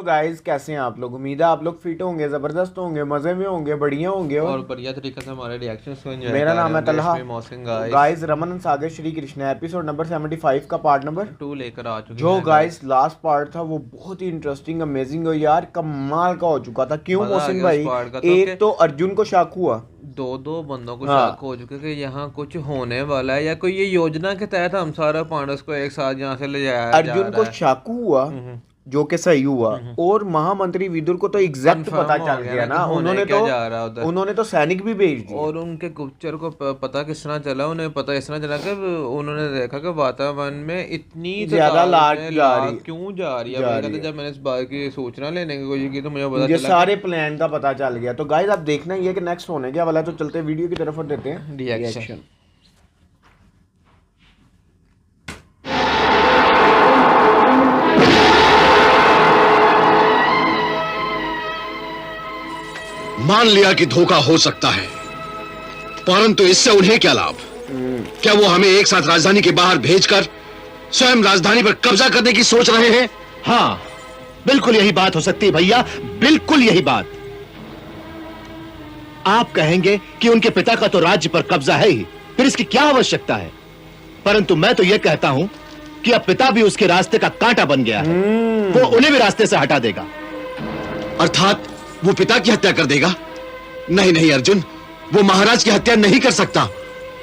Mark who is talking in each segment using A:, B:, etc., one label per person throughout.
A: Hello guys, कैसे हैं आप लोग। उम्मीद है आप लोग फिट होंगे, ज़बरदस्त होंगे, मज़े में होंगे, बढ़िया होंगे
B: और बढ़िया तरीके से हमारे रिएक्शंस को एंजॉय
A: मेरा
B: कर रहे
A: नाम है
B: होंगे
A: तलहा।
B: इसमें मौसम
A: तो
B: गाइस
A: गाइस रमन सागर श्री कृष्ण एपिसोड नंबर 75 का पार्ट नंबर
B: 2 लेकर आ चुके
A: जो
B: हैं
A: गाइस
B: गाइस।
A: लास्ट पार्ट था वो बहुत ही इंटरेस्टिंग अमेजिंग और यार कमाल का हो चुका था। क्यों
B: मजा आ
A: मोहसिन
B: गया उस
A: भाई,
B: पार्ट का तो कि
A: एक तो अर्जुन को शक हुआ।
B: दो बंदों को शक
A: हाँ,
B: हो चुके कि यहाँ कुछ होने वाला है या कोई ये योजना के तहत हम सारा पांडवों को एक साथ यहाँ से ले जाया जा
A: अर्जुन को
B: रहा है।
A: शक हुआ
B: हम्म
A: जो कि सही हुआ।
B: हम्म
A: और महामंत्री विदुर को तो एग्जैक्ट पता
B: कंफर्म हो
A: चल
B: गया
A: गया
B: ना कि
A: ना।
B: होने क्या जा रहा है उधर।
A: उन्होंने तो सैनिक भी भेज दिए।
B: और उनके गुप्तचर को पता किस तरह चला, उन्हें पता इस तरह चला कि उन्होंने देखा कि वातावरण में इतनी
A: ज्यादा
B: तादाद
A: लाट
B: में
A: जा रही
B: क्यों जा रही है।
A: जा
B: मुझे
A: रही
B: कहते
A: है।
B: जब मैंने इस बात की सूचना लेने की कोशिश की तो मुझे पता
A: मुझे
B: चला
A: सारे प्लान का पता चल गया। तो गाइस आप देखना ही है कि नेक्स्ट होने क्या वाला है। तो चलते हैं वीडियो की तरफ और देते हैं
B: रिएक्शन।
A: रिएक्शन।
C: मान लिया कि धोखा हो सकता है, परंतु इससे उन्हें क्या लाभ? क्या वो हमें एक साथ राजधानी के बाहर भेजकर स्वयं राजधानी पर कब्जा करने की सोच रहे हैं?
D: हाँ, बिल्कुल यही बात हो सकती है भैया, बिल्कुल यही बात। आप कहेंगे कि उनके पिता का तो राज्य पर कब्जा है ही, फिर इसकी क्या आवश्यकता है? परंतु मैं तो यह कहता हूं कि अब पिता भी उसके रास्ते का कांटा बन गया है। वो उन्हें भी रास्ते से हटा देगा।
C: अर्थात वो पिता की हत्या कर देगा? नहीं नहीं अर्जुन, वो महाराज की हत्या नहीं कर सकता।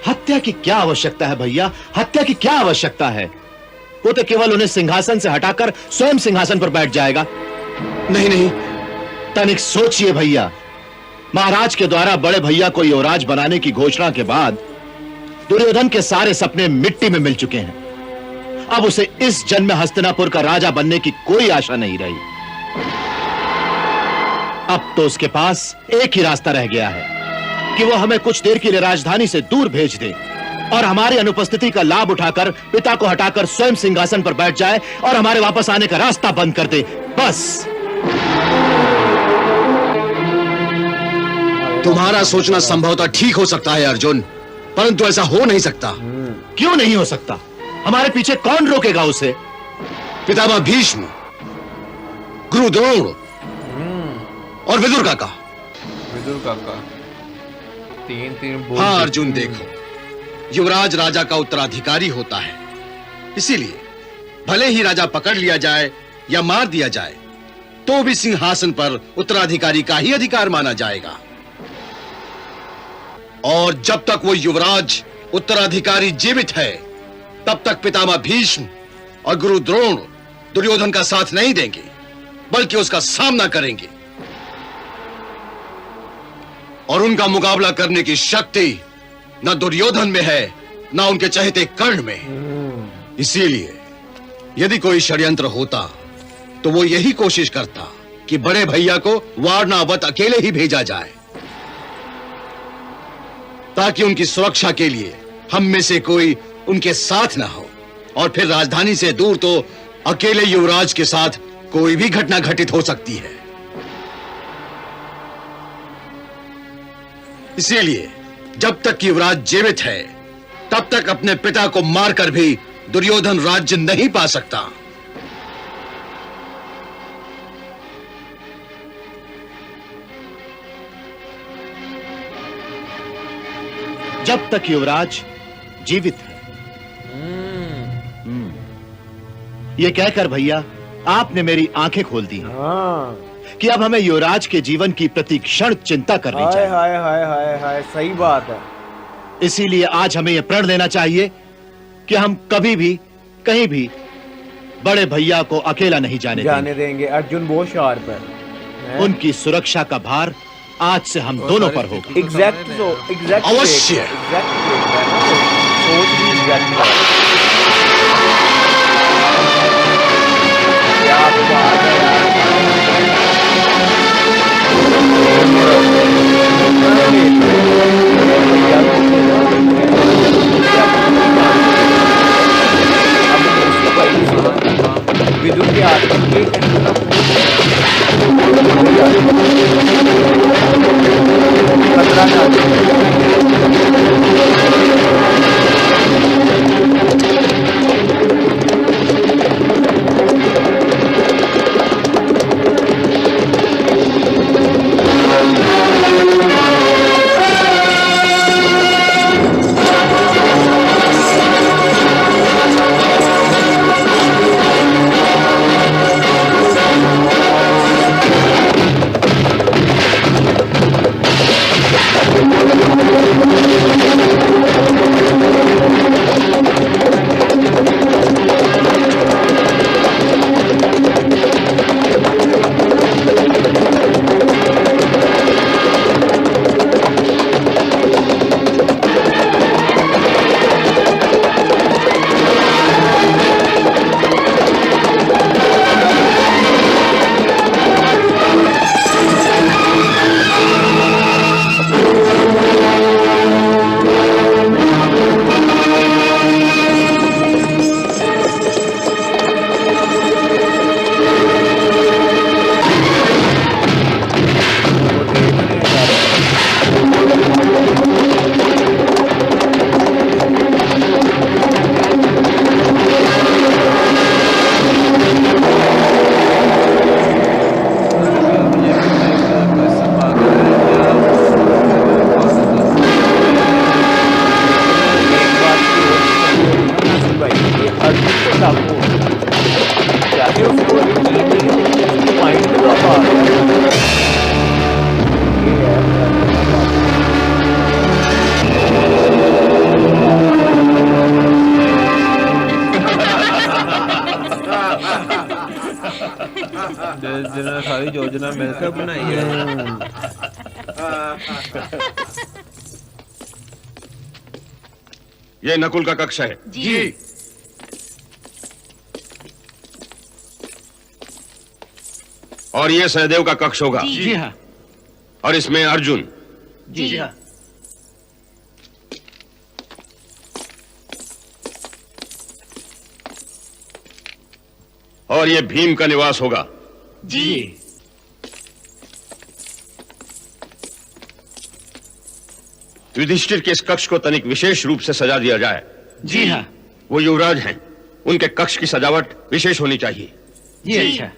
D: हत्या की क्या आवश्यकता है भैया, हत्या की क्या आवश्यकता है? वो तो केवल उन्हें सिंहासन से हटाकर स्वयं सिंहासन पर बैठ जाएगा।
C: नहीं नहीं,
D: तनिक सोचिए भैया, महाराज के द्वारा बड़े भैया को युवराज बनाने की घोषणा के बाद दुर्योधन के सारे सपने मिट्टी में मिल चुके हैं। अब उसे इस जन्म में हस्तिनापुर का राजा बनने की कोई आशा नहीं रही। अब तो उसके पास एक ही रास्ता रह गया है कि वो हमें कुछ देर के लिए राजधानी से दूर भेज दे और हमारी अनुपस्थिति का लाभ उठाकर पिता को हटाकर स्वयं सिंहासन पर बैठ जाए और हमारे वापस आने का रास्ता बंद कर दे, बस।
C: तुम्हारा सोचना संभवतः ठीक हो सकता है अर्जुन, परंतु ऐसा हो नहीं सकता।
D: क्यों नहीं हो सकता? हमारे पीछे कौन रोकेगा उसे?
C: पितामह भीष्म, गुरु द्रोण और विदुर काका।
B: विदुर काका तीन बोल।
C: हाँ अर्जुन, देखो, युवराज राजा का उत्तराधिकारी होता है, इसीलिए भले ही राजा पकड़ लिया जाए या मार दिया जाए तो भी सिंहासन पर उत्तराधिकारी का ही अधिकार माना जाएगा। और जब तक वो युवराज उत्तराधिकारी जीवित है तब तक पितामह भीष्म और गुरु द्रोण दुर्योधन का साथ नहीं देंगे, बल्कि उसका सामना करेंगे। और उनका मुकाबला करने की शक्ति न दुर्योधन में है, न उनके चहेते कर्ण में। इसीलिए यदि कोई षड्यंत्र होता तो वो यही कोशिश करता कि बड़े भैया को वारणावत अकेले ही भेजा जाए, ताकि उनकी सुरक्षा के लिए हम में से कोई उनके साथ ना हो। और फिर राजधानी से दूर तो अकेले युवराज के साथ कोई भी घटना घटित हो सकती है। इसीलिए जब तक युवराज जीवित है तब तक अपने पिता को मारकर भी दुर्योधन राज्य नहीं पा सकता।
D: जब तक युवराज जीवित है। ये कहकर भैया आपने मेरी आंखें खोल दी हैं
A: हाँ,
D: कि अब हमें युवराज के जीवन की प्रति क्षण चिंता करनी
A: हाय
D: चाहिए।
A: हाय हाय हाय हाय, सही बात है।
D: इसीलिए आज हमें यह प्रण लेना चाहिए कि हम कभी भी कहीं भी बड़े भैया को अकेला नहीं जाने
A: देंगे। अर्जुन बहुत शार्प है।
D: देंगे। उनकी सुरक्षा का भार आज से हम दोनों पर होगा।
A: एग्जैक्ट
C: अवश्य।
A: सोच भी एग्जैक्ट है। क्या बात है यार। विदुर के आत्मा के खतरा
B: योजना मिलकर बनाई है।
C: ये नकुल का कक्ष है।
E: जी।
C: और ये सहदेव का कक्ष होगा।
E: जी हाँ।
C: और इसमें अर्जुन।
E: जी हाँ।
C: और ये भीम का निवास होगा।
E: जी।
C: युधिष्ठिर के इस कक्ष को तनिक विशेष रूप से सजा दिया जाए।
E: जी हाँ।
C: वो युवराज हैं, उनके कक्ष की सजावट विशेष होनी चाहिए।
E: जी अच्छा।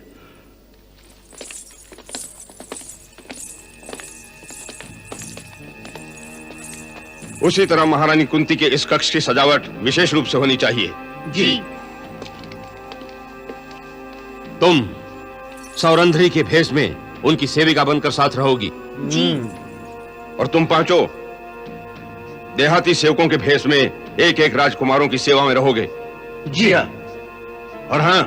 C: उसी तरह महारानी कुंती के इस कक्ष की सजावट विशेष रूप से होनी चाहिए।
E: जी।
C: तुम सौरंध्री के भेष में उनकी सेविका बनकर साथ रहोगी।
E: जी।
C: और तुम पांचों देहाती सेवकों के भेष में एक एक राजकुमारों की सेवा में रहोगे।
E: जी हाँ।
C: और हाँ,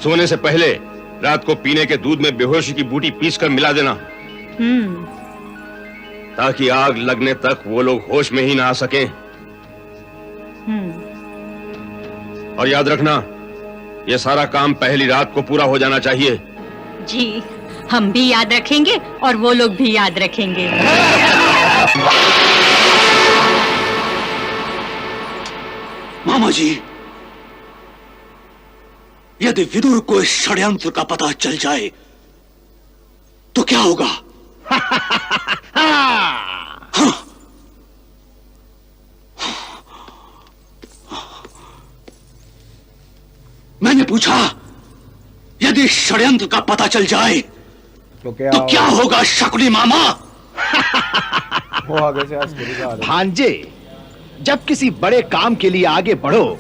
C: सोने से पहले रात को पीने के दूध में बेहोशी की बूटी पीसकर मिला देना, ताकि आग लगने तक वो लोग होश में ही ना आ सकें। और याद रखना, ये सारा काम पहली रात को पूरा हो जाना चाहिए।
F: जी, हम भी याद रखेंगे और वो लोग भी याद रखेंगे।
G: मामा जी, यदि विदुर को इस षड्यंत्र का पता चल जाए तो क्या होगा? हाँ। मैंने पूछा, यदि षड्यंत्र का पता चल जाए
A: तो
G: क्या होगा शकुनी मामा?
A: वो आगे से आज
D: भांजे, जब किसी बड़े काम के लिए आगे बढ़ो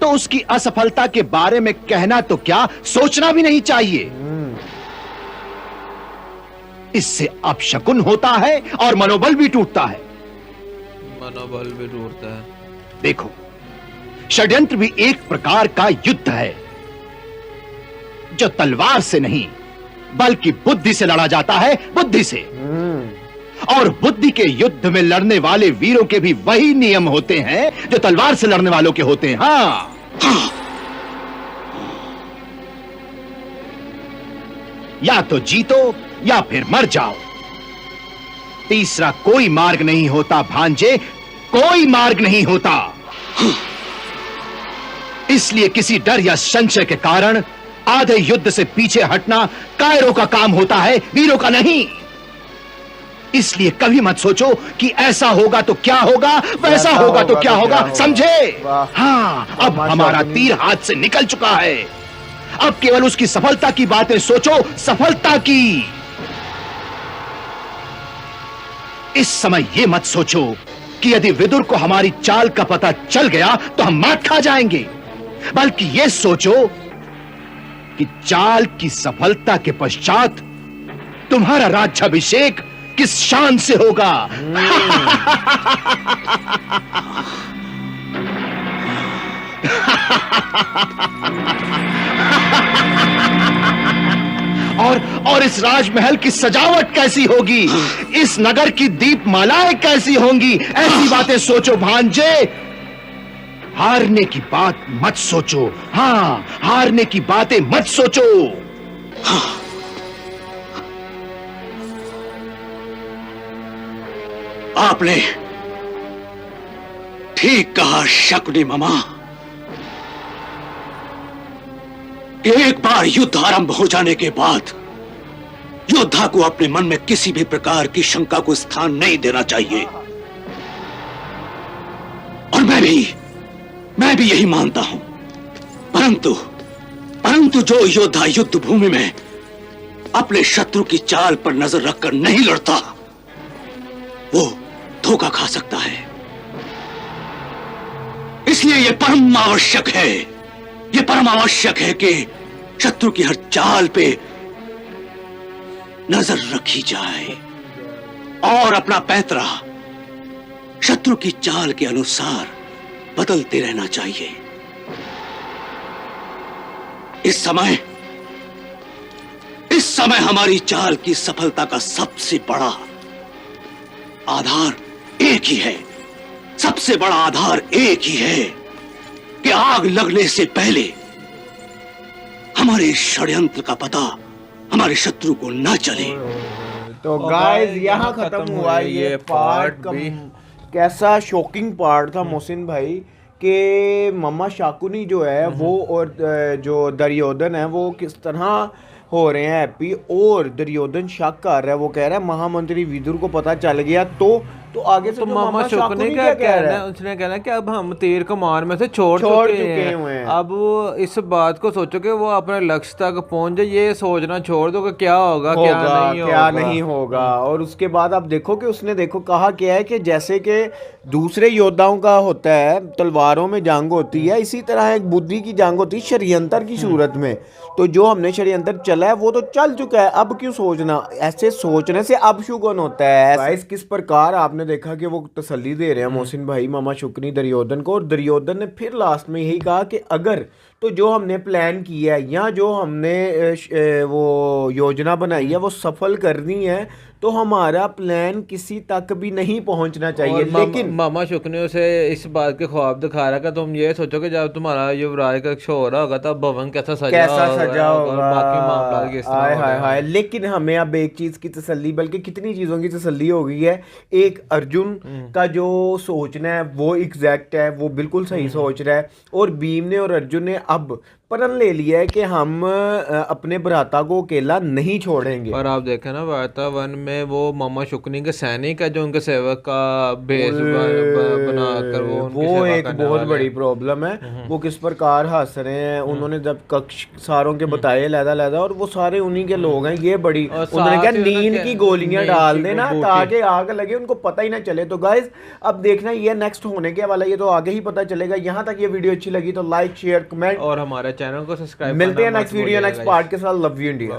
D: तो उसकी असफलता के बारे में कहना तो क्या, सोचना भी नहीं चाहिए। इससे अपशकुन होता है और मनोबल भी टूटता है।
B: मनोबल भी टूटता है।
D: देखो, षड्यंत्र भी एक प्रकार का युद्ध है, जो तलवार से नहीं बल्कि बुद्धि से लड़ा जाता है, बुद्धि से। और बुद्धि के युद्ध में लड़ने वाले वीरों के भी वही नियम होते हैं जो तलवार से लड़ने वालों के होते हैं। हाँ, या तो जीतो या फिर मर जाओ। तीसरा कोई मार्ग नहीं होता भांजे, कोई मार्ग नहीं होता। इसलिए किसी डर या संशय के कारण आधे युद्ध से पीछे हटना कायरों का काम होता है, वीरों का नहीं। इसलिए कभी मत सोचो कि ऐसा होगा तो क्या होगा, वैसा होगा तो क्या होगा, समझे? हाँ, अब हमारा तीर हाथ से निकल चुका है। अब केवल उसकी सफलता की बातें सोचो, सफलता की। इस समय यह मत सोचो कि यदि विदुर को हमारी चाल का पता चल गया तो हम मात खा जाएंगे, बल्कि यह सोचो कि चाल की सफलता के पश्चात तुम्हारा राज्याभिषेक किस शान से होगा। और इस राजमहल की सजावट कैसी होगी, इस नगर की दीपमालाएं कैसी होंगी, ऐसी बातें सोचो भांजे। हारने की बात मत सोचो। हाँ, हारने की बातें मत सोचो।
G: हाँ। आपने ठीक कहा शकुनी मामा। एक बार युद्ध आरंभ हो जाने के बाद योद्धा को अपने मन में किसी भी प्रकार की शंका को स्थान नहीं देना चाहिए। और मैं भी यही मानता हूं। परंतु जो योद्धा युद्ध भूमि में अपने शत्रु की चाल पर नजर रखकर नहीं लड़ता, वो धोखा खा सकता है। इसलिए यह परम आवश्यक है कि शत्रु की हर चाल पे नजर रखी जाए और अपना पैंतरा शत्रु की चाल के अनुसार बदलते रहना चाहिए। इस इस समय हमारी चाल की सफलता का सबसे बड़ा आधार एक ही है, सबसे बड़ा आधार एक ही है कि आग लगने से पहले हमारे षड्यंत्र का पता हमारे शत्रु को न चले।
A: तो गाइस यहाँ खत्म हुआ ये पार्ट
B: भी।
A: कैसा शॉकिंग पार्ट था मोहसिन भाई कि मामा शाकुनी जो है वो और जो दुर्योधन है वो किस तरह हो रहे हैं हैप्पी, और दुर्योधन शक कर रहा है, वो कह रहा है महामंत्री विदुर को पता चल गया तो आगे से
B: तो
A: जो
B: मामा शाकुनी क्या कहना है, उसने कहना कि अब हम तीर कमान में से छोड़ चुके
A: हुए हैं।
B: अब वो इस बात को सोचो कि वो अपने लक्ष्य तक पहुंच जाए, ये सोचना छोड़ दो कि क्या होगा क्या
A: नहीं होगा। और उसके बाद आप देखो कि उसने देखो कहा क्या है कि जैसे कि दूसरे योद्धाओं का होता है तलवारों में जंग होती है, इसी तरह एक बुद्धि की जंग होती है षड्यंत्र की सूरत में। तो जो हमने षड्यंत्र चला है वो तो चल चुका है, अब क्यों सोचना, ऐसे सोचने से अब शुगन होता है। गाइस किस प्रकार आपने देखा कि वो तसल्ली दे रहे हैं मोहसिन भाई मामा शुक्नी दुर्योधन को, और दुर्योधन ने फिर लास्ट में यही कहा कि अगर तो जो हमने प्लान किया है या जो हमने वो योजना बनाई है वो सफल करनी है तो हमारा प्लान किसी तक भी नहीं पहुंचना चाहिए। लेकिन
B: मामा शुक्नी उसे इस बात के ख्वाब दिखा रहा कि तुम ये सोचो कि जब तुम्हारा युवराज का शो हो रहा होगा तब भवन कैसा सजा
A: होगा
B: और बाकी मामला किस तरह
A: हाय
B: होगा।
A: हाय हाय। लेकिन हमें अब एक चीज की तसल्ली, बल्कि कितनी चीजों की तसल्ली हो गई है। एक अर्जुन का जो सोचना है वो एग्जैक्ट है, वो बिल्कुल सही सोच रहा है, और भीम ने और अर्जुन ने अब प्रण ले लिया है कि हम अपने भ्राता को अकेला नहीं छोड़ेंगे।
B: और आप देखें ना वातावरण में वो मामा शुक्नी के सैनिक है जो उनके सेवक का भेष बनाकर
A: वो एक बहुत बड़ी प्रॉब्लम है। वो किस प्रकार हंस रहे हैं, उन्होंने जब कक्ष सारों के बताए लैदा और वो सारे उन्हीं के लोग हैं। ये बड़ी उन्होंने कहा नींद की गोलियां डाल देना ताकि आग लगे उनको पता ही ना चले। तो गाइस अब देखना ये नेक्स्ट होने के वाला, ये तो आगे ही पता चलेगा। यहाँ तक ये वीडियो अच्छी लगी तो लाइक शेयर कमेंट
B: और हमारे चैनल को सब्सक्राइब।
A: मिलते हैं नेक्स्ट वीडियो नेक्स्ट पार्ट के साथ। Love you India.